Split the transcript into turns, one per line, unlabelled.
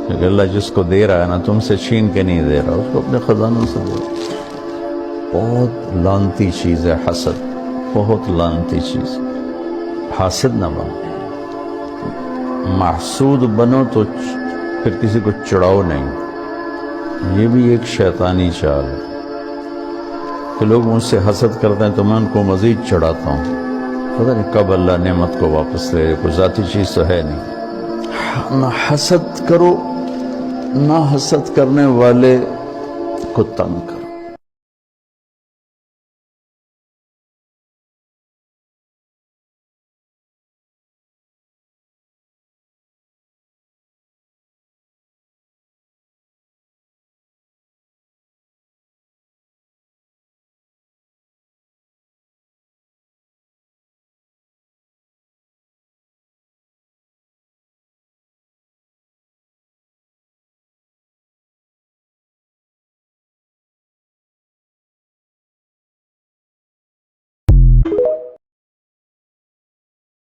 کیونکہ اللہ جس کو دے رہا ہے نا تم سے چھین کے نہیں دے رہا، اس کو اپنے خزانوں سے دے رہا۔ بہت لعنتی چیز ہے حسد، بہت لعنتی چیز۔ حاسد نہ بنو، محسود بنو تو پھر کسی کو چڑھاؤ نہیں۔ یہ بھی ایک شیطانی چال ہے کہ لوگ مجھ سے حسد کرتے ہیں تو میں ان کو مزید چڑھاتا ہوں، پتہ نہیں کب اللہ نعمت کو واپس لے، کوئی ذاتی چیز تو ہے نہیں۔ نہ حسد کرو، نہ حسد کرنے والے کو تنگ کرو۔